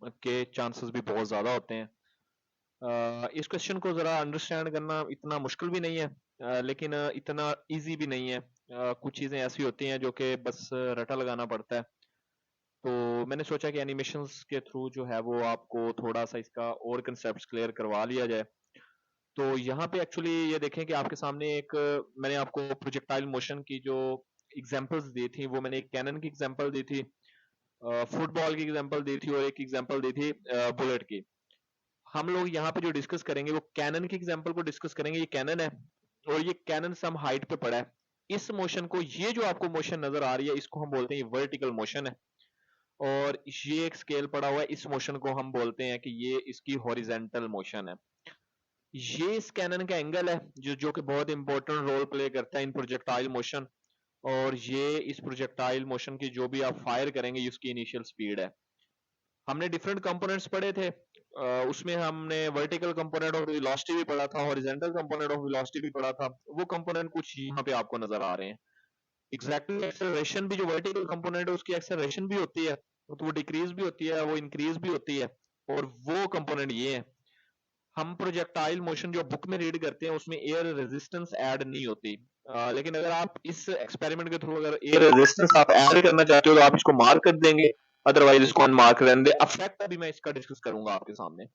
के चांसेस भी बहुत ज़्यादा होते हैं। इस क्वेश्चन को ज़रा अंडरस्टैंड करना इतना मुश्किल भी नहीं है, लेकिन इतना ईज़ी भी नहीं है। कुछ चीज़ें ऐसी होती हैं जो कि बस रटा लगाना पड़ता है। तो मैंने सोचा कि एनिमेशंस के थ्रू जो है वो आपको थोड़ा-सा इसका और कांसेप्ट्स क्लियर करवा लिया जाए। तो यहाँ पे एक्चुअली ये देखें कि आपके सामने एक मैंने आपको प्रोजेक्टाइल मोशन की जो एग्जांपल्स दी थी, वो मैंने एक कैनन की एग्जांपल दी थी, फुटबॉल की एग्जांपल दी थी और एक एग्जांपल दी थी बुलेट की। हम लोग यहाँ पे जो डिस्कस करेंगे वो कैनन की एग्जांपल को डिस्कस करेंगे। ये कैनन है और ये कैनन सम हाइट पे पड़ा है। इस मोशन को, ये जो आपको मोशन नजर आ रही है, इसको हम बोलते हैं वर्टिकल मोशन है। और ये एक स्केल पड़ा हुआ है, इस मोशन को हम बोलते हैं कि ये इसकी हॉरिजेंटल मोशन है। ये इस कैनन का एंगल है जो जो कि बहुत इंपॉर्टेंट रोल प्ले करता है इन प्रोजेक्टाइल मोशन। और ये इस प्रोजेक्टाइल मोशन की जो भी आप फायर करेंगे, ये उसकी इनिशियल स्पीड है। हमने डिफरेंट कंपोनेंट्स पढ़े थे, उसमें हमने वर्टिकल कंपोनेंट ऑफ वेलोसिटी भी पढ़ा था, हॉरिजॉन्टल कंपोनेंट ऑफ वेलोसिटी भी पढ़ा था। वो कंपोनेंट कुछ यहाँ पे आपको नजर आ रहे हैं। एग्जैक्टली एक्सेलरेशन भी जो वर्टिकल कंपोनेंट है उसकी एक्सेलरेशन भी होती है, तो वो डिक्रीज भी होती है, वो इंक्रीज भी होती है। और वो कंपोनेंट ये है। हम प्रोजेक्टाइल मोशन जो बुक में रीड करते हैं उसमें एयर रेजिस्टेंस ऐड नहीं होती, लेकिन अगर आप इस एक्सपेरिमेंट के थ्रू अगर एयर रेजिस्टेंस आप ऐड करना चाहते हो तो आप इसको मार्क कर देंगे, अदरवाइज इसको अनमार्क रहने दे। अफेक्ट अभी मैं इसका डिस्कस करूंगा आपके सामने।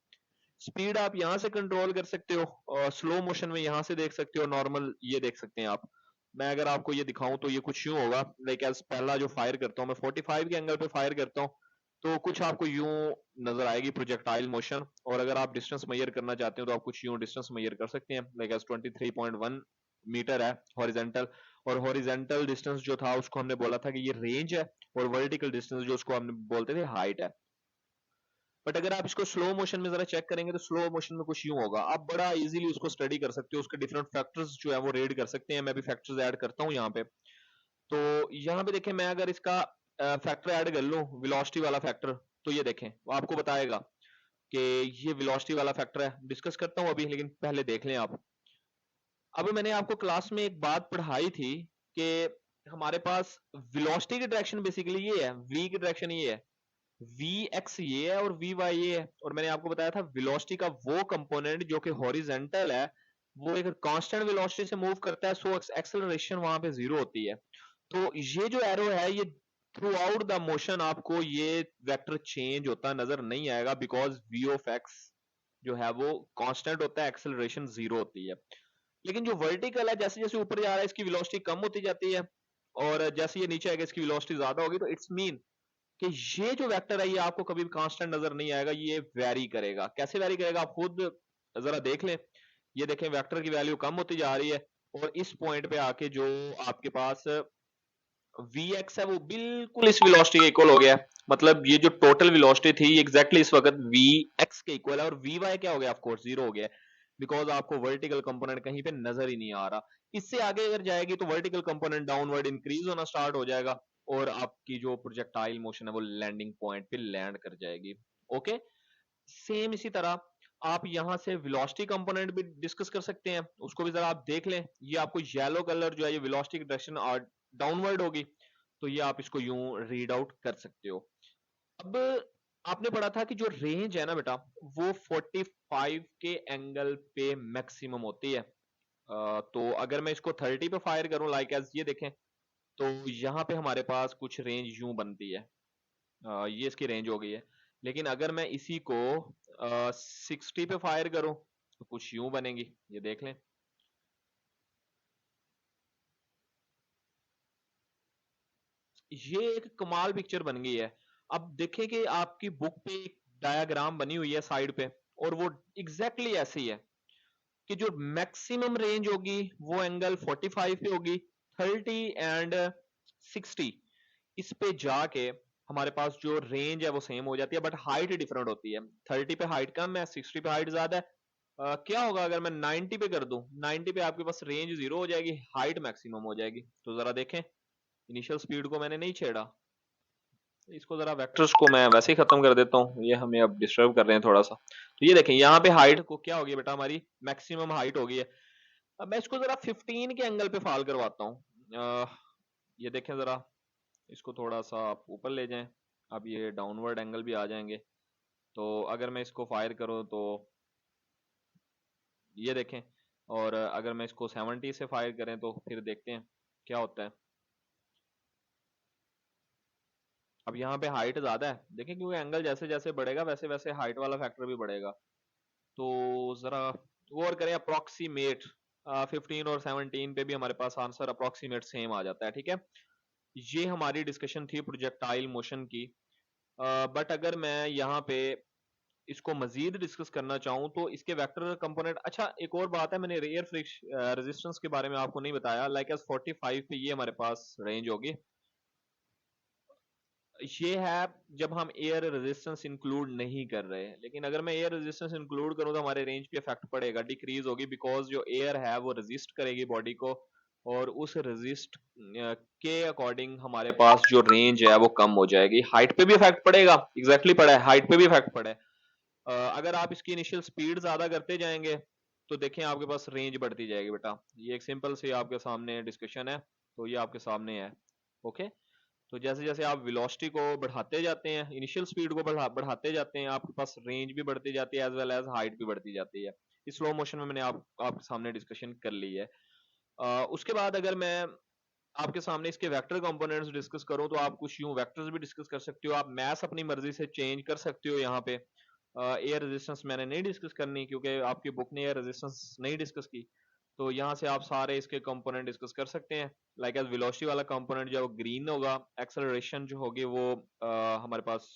स्पीड आप यहाँ से कंट्रोल कर सकते हो, और स्लो मोशन में यहाँ से देख सकते हो, नॉर्मल ये देख सकते हैं आप। मैं अगर आपको ये दिखाऊं तो ये कुछ यूं होगा, लाइक एज पहला जो फायर करता हूँ मैं 45 के एंगल पे फायर करता हूँ, तो कुछ आपको यूं नजर आएगी प्रोजेक्टाइल मोशन। और अगर आप डिस्टेंस मेजर करना चाहते हो तो आप कुछ यूं डिस्टेंस मेजर कर सकते हैं, लाइक एज 23.1 मीटर है हॉरिजेंटल। और हॉरिजेंटल डिस्टेंस जो था उसको हमने बोला था कि ये रेंज है, और वर्टिकल डिस्टेंस जो उसको हमने बोलते थे हाइट है। बट अगर आप इसको स्लो मोशन में जरा चेक करेंगे तो स्लो मोशन में कुछ यूं होगा, आप बड़ा इजीली उसको स्टडी कर सकते हो, उसके डिफरेंट फैक्टर्स जो है वो रेड कर सकते हैं। मैं भी फैक्टर्स ऐड करता हूँ यहाँ पे। तो यहाँ पे देखें, मैं अगर इसका फैक्टर ऐड कर लूँ, वेलोसिटी वाला फैक्टर, तो ये देखें वो आपको बताएगा कि ये वेलोसिटी वाला फैक्टर है। डिस्कस करता हूँ अभी, लेकिन पहले देख लें आप। अभी मैंने आपको क्लास में एक बात पढ़ाई थी कि हमारे पास वेलोसिटी की डायरेक्शन बेसिकली ये है, v की डायरेक्शन ये है, वी एक्स ये है और वी वाई ये है। और मैंने आपको बताया था वेलोसिटी का वो कंपोनेंट जो कि हॉरिजेंटल है, वो एक कांस्टेंट वेलोसिटी से मूव करता है, सो एक्सेलरेशन वहां पे जीरो होती है। तो ये जो एरो है, ये थ्रू आउट द मोशन आपको ये वेक्टर चेंज होता नजर नहीं आएगा, बिकॉज वी ऑफ एक्स जो है वो कांस्टेंट होता है, एक्सेलरेशन जीरो होती है। लेकिन जो वर्टिकल है, जैसे जैसे ऊपर जा रहा है इसकी वेलोसिटी कम होती जाती है, और जैसे ये नीचे आएगा इसकी वेलोसिटी ज्यादा होगी। तो इट्स मीन कि ये जो वेक्टर है ये आपको कभी भी कांस्टेंट नजर नहीं आएगा, ये वेरी करेगा। कैसे वेरी करेगा आप खुद जरा देख लें। ये देखें वेक्टर की वैल्यू कम होती जा रही है, और इस पॉइंट पे आके जो आपके पास वी एक्स है वो बिल्कुल इस वेलोसिटी के इक्वल हो गया है। मतलब ये जो टोटल वेलोसिटी थी एग्जैक्टली इस वक्त वी एक्स के इक्वल है, और वी वाई क्या हो गया, ऑफ कोर्स जीरो हो गया है, बिकॉज आपको वर्टिकल कंपोनेंट कहीं पे नजर ही नहीं आ रहा। इससे आगे अगर जाएगी तो वर्टिकल कंपोनेंट डाउनवर्ड इंक्रीज होना स्टार्ट हो जाएगा, और आपकी जो प्रोजेक्टाइल मोशन है वो लैंडिंग पॉइंट पे लैंड कर जाएगी। ओके, सेम इसी तरह आप यहां से वेलोसिटी कंपोनेंट भी डिस्कस कर सकते हैं, उसको भी जरा आप देख लें। ये आपको येलो कलर जो है ये वेलोसिटी की डायरेक्शन डाउनवर्ड होगी, तो ये आप इसको यूं रीड आउट कर सकते हो। अब आपने पढ़ा था कि जो रेंज है ना बेटा, वो 45 के एंगल पे मैक्सिमम होती है। तो अगर मैं इसको 30 पे फायर करूं, लाइक एज ये देखें, तो यहाँ पे हमारे पास कुछ रेंज यूं बनती है, ये इसकी रेंज हो गई है। लेकिन अगर मैं इसी को 60 पे फायर करूं तो कुछ यूं बनेगी, ये देख लें। ये एक कमाल पिक्चर बन गई है। अब देखें कि आपकी बुक पे एक डायग्राम बनी हुई है साइड पे, और वो एग्जैक्टली ऐसी है कि जो मैक्सिमम रेंज होगी वो एंगल 45 पे होगी, 30 एंड 60 इस पे जाके हमारे पास जो रेंज है वो सेम हो जाती है, बट हाइट डिफरेंट होती है। 30 पे हाइट कम है, 60 पे हाइट ज्यादा है। क्या होगा अगर मैं 90 पे कर दूं, 90 पे आपके पास रेंज जीरो हो जाएगी, हाइट मैक्सिमम हो जाएगी। तो जरा देखें, इनिशियल स्पीड को मैंने नहीं छेड़ा, इसको जरा वेक्टर्स को मैं वैसे ही खत्म कर देता हूँ, ये हमें अब डिस्टर्ब कर रहे हैं थोड़ा सा। तो ये देखें यहाँ पे हाइट को क्या हो गई बेटा, हमारी मैक्सिमम हाइट हो गई है। अब मैं इसको जरा 15 के एंगल पे फाल करवाता हूँ। ये देखें जरा, इसको थोड़ा सा आप ऊपर ले जाएं, अब ये डाउनवर्ड एंगल भी आ जाएंगे। तो अगर मैं इसको फायर करूं तो ये देखें, और अगर मैं इसको 70 से फायर करें तो फिर देखते हैं क्या होता है। अब यहाँ पे हाइट ज्यादा है देखें, क्योंकि एंगल जैसे जैसे बढ़ेगा वैसे वैसे हाइट वाला फैक्टर भी बढ़ेगा। तो जरा गौर करें, अप्रोक्सीमेट 15 और 17 पे भी हमारे पास आंसर अप्रोक्सीमेट सेम आ जाता है, ठीक है। ये हमारी डिस्कशन थी प्रोजेक्टाइल मोशन की। बट अगर मैं यहाँ पे इसको मजीद डिस्कस करना चाहूँ तो इसके वेक्टर कंपोनेंट, अच्छा एक और बात है, मैंने रेयर रेजिस्टेंस के बारे में आपको नहीं बताया। लाइक एज 45 पे ये हमारे पास रेंज होगी। ये है जब हम एयर रेजिस्टेंस इंक्लूड नहीं कर रहे, लेकिन अगर मैं एयर रेजिस्टेंस इंक्लूड करूं तो हमारे रेंज पे इफेक्ट पड़ेगा, डिक्रीज होगी, बिकॉज जो एयर है वो रेजिस्ट करेगी बॉडी को, और उस रेजिस्ट के अकॉर्डिंग हमारे पास जो रेंज है वो कम हो जाएगी। हाइट पे भी इफेक्ट पड़ेगा, एग्जैक्टली पड़ा है, हाइट पे भी इफेक्ट पड़ा है। अगर आप इसकी इनिशियल स्पीड ज्यादा करते जाएंगे तो देखें आपके पास रेंज बढ़ती जाएगी बेटा। ये एक सिंपल सी आपके सामने डिस्कशन है, तो ये आपके सामने है। ओके, तो जैसे जैसे आप वेलोसिटी को बढ़ाते जाते हैं, इनिशियल स्पीड को बढ़ाते जाते हैं, आपके पास रेंज भी बढ़ती जाती है, एज वेल एज हाइट भी बढ़ती जाती है। इस स्लो मोशन में मैंने आपके सामने डिस्कशन कर ली है। उसके बाद अगर मैं आपके सामने इसके वेक्टर कंपोनेंट्स डिस्कस करूं तो आप कुछ यूं वेक्टर्स भी डिस्कस कर सकते हो, आप मैथ अपनी मर्जी से चेंज कर सकते हो। यहाँ पे एयर रेजिस्टेंस मैंने नहीं डिस्कस करनी क्योंकि आपकी बुक ने एयर रेजिस्टेंस नहीं डिस्कस की, तो यहाँ से आप सारे इसके कंपोनेंट डिस्कस कर सकते हैं। लाइक एज वेलोसिटी वाला कंपोनेंट जो ग्रीन होगा, एक्सेलरेशन जो होगी वो हमारे पास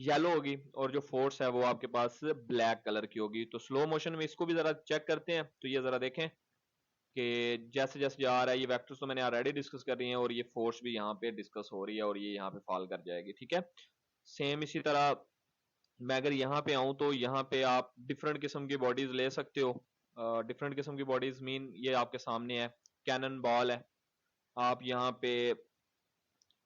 येलो होगी, और जो फोर्स है वो आपके पास ब्लैक कलर की होगी। तो स्लो मोशन में इसको भी जरा चेक करते हैं, तो ये जरा देखें कि जैसे जैसे जा रहा है, ये वेक्टर्स तो मैंने ऑलरेडी डिस्कस कर रही हैं, और ये फोर्स भी यहाँ पे डिस्कस हो रही है, और ये यहाँ पे फॉल कर जाएगी, ठीक है। सेम इसी तरह मैं अगर यहाँ पे आऊं तो यहाँ पे आप डिफरेंट किस्म की बॉडीज ले सकते हो। डिफरेंट किस्म की बॉडीज मीन ये आपके सामने है, कैनन बॉल है, आप यहाँ पे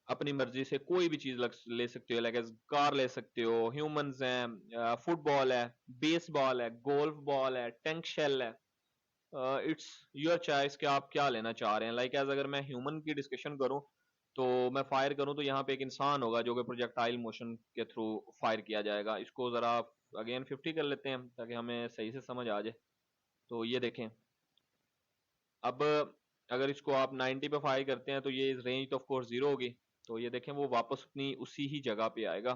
अपनी मर्जी से कोई भी चीज ले सकते हो, लाइक कार ले सकते हो, ह्यूमंस हैं, फुटबॉल है, बेसबॉल है, गोल्फ बॉल है, टैंक शेल है। इट्स योर चॉइस कि आप क्या लेना चाह रहे हैं। लाइक एज अगर मैं ह्यूमन की डिस्कशन करूं तो मैं फायर करूं तो यहाँ पे एक इंसान होगा जो कि प्रोजेक्टाइल मोशन के थ्रू फायर किया जाएगा। इसको जरा अगेन 50 कर लेते हैं ताकि हमें सही से समझ आ जाए। तो ये देखें, अब अगर इसको आप 90 पे फायर करते हैं तो ये रेंज तो ऑफ कोर्स जीरो होगी, तो ये देखें वो वापस अपनी उसी ही जगह पे आएगा।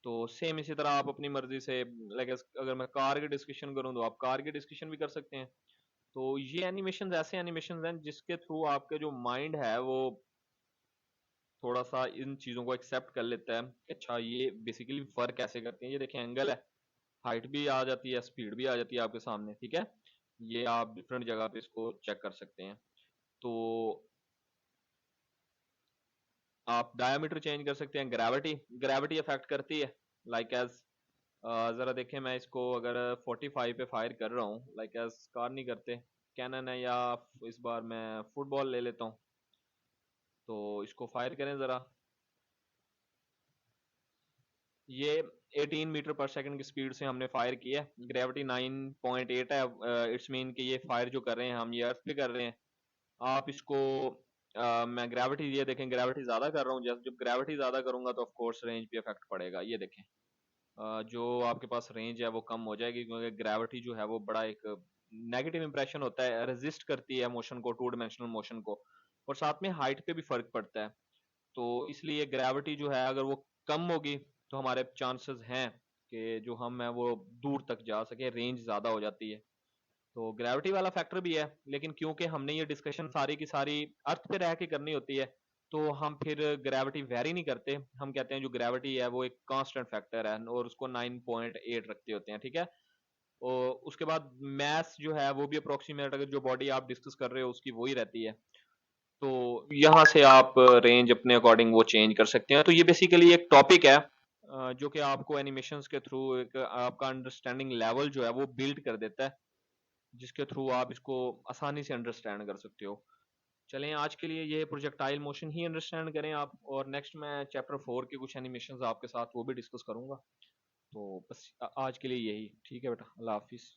तो सेम इसी तरह आप अपनी मर्जी से, लाइक अगर मैं कार की डिस्कशन करूं तो आप कार की डिस्कशन भी कर सकते हैं। तो ये एनिमेशन ऐसे एनिमेशन हैं जिसके थ्रू आपके जो माइंड है वो थोड़ा सा इन चीजों को एक्सेप्ट कर लेता है कि अच्छा ये बेसिकली फर्क कैसे करते हैं। ये देखें एंगल है, हाइट भी आ जाती है, स्पीड भी आ जाती है आपके सामने, ठीक है। ये आप डिफरेंट जगह पे इसको चेक कर सकते हैं। तो आप डायमीटर चेंज कर सकते हैं, ग्रेविटी ग्रेविटी अफेक्ट करती है। लाइक एज जरा देखें, मैं इसको अगर 45 पे फायर कर रहा हूँ, लाइक एज कार नहीं करते, कैनन है, या इस बार मैं फुटबॉल ले लेता हूँ, तो इसको फायर करें जरा। ये 18 मीटर पर सेकंड की स्पीड से हमने फायर किया है, ग्रेविटी 9.8 है। इट्स मीन कि ये फायर जो कर रहे हैं हम ये अर्थ पे कर रहे हैं। आप इसको मैं ग्रेविटी, ये देखें ग्रेविटी ज्यादा कर रहा हूँ, जब जब ग्रेविटी ज्यादा करूंगा तो ऑफ कोर्स रेंज पे इफेक्ट पड़ेगा। ये देखें जो आपके पास रेंज है वो कम हो जाएगी, क्योंकि ग्रेविटी जो है वो बड़ा एक नेगेटिव इंप्रेशन होता है, रेजिस्ट करती है मोशन को, टू डिमेंशनल मोशन को, और साथ में हाइट पे भी फर्क पड़ता है। तो इसलिए ग्रेविटी जो है अगर वो कम होगी तो हमारे चांसेस हैं कि जो हम है वो दूर तक जा सके, रेंज ज्यादा हो जाती है। तो ग्रेविटी वाला फैक्टर भी है, लेकिन क्योंकि हमने ये डिस्कशन सारी की सारी अर्थ पे रह के करनी होती है, तो हम फिर ग्रेविटी वेरी नहीं करते। हम कहते हैं जो ग्रेविटी है वो एक कांस्टेंट फैक्टर है, और उसको 9.8 रखते होते हैं, ठीक है। और उसके बाद मैथ जो है वो भी अप्रोक्सीमेट, अगर जो बॉडी आप डिस्कस कर रहे हो उसकी वही रहती है। तो यहाँ से आप रेंज अपने अकॉर्डिंग वो चेंज कर सकते हैं। तो ये बेसिकली एक टॉपिक है जो कि आपको एनिमेशंस के थ्रू एक आपका अंडरस्टैंडिंग लेवल जो है वो बिल्ड कर देता है, जिसके थ्रू आप इसको आसानी से अंडरस्टैंड कर सकते हो। चलें आज के लिए ये प्रोजेक्टाइल मोशन ही अंडरस्टैंड करें आप, और नेक्स्ट मैं चैप्टर 4 के कुछ एनिमेशंस आपके साथ वो भी डिस्कस करूंगा। तो बस आज के लिए यही ठीक है बेटा, अल्लाह हाफिज़।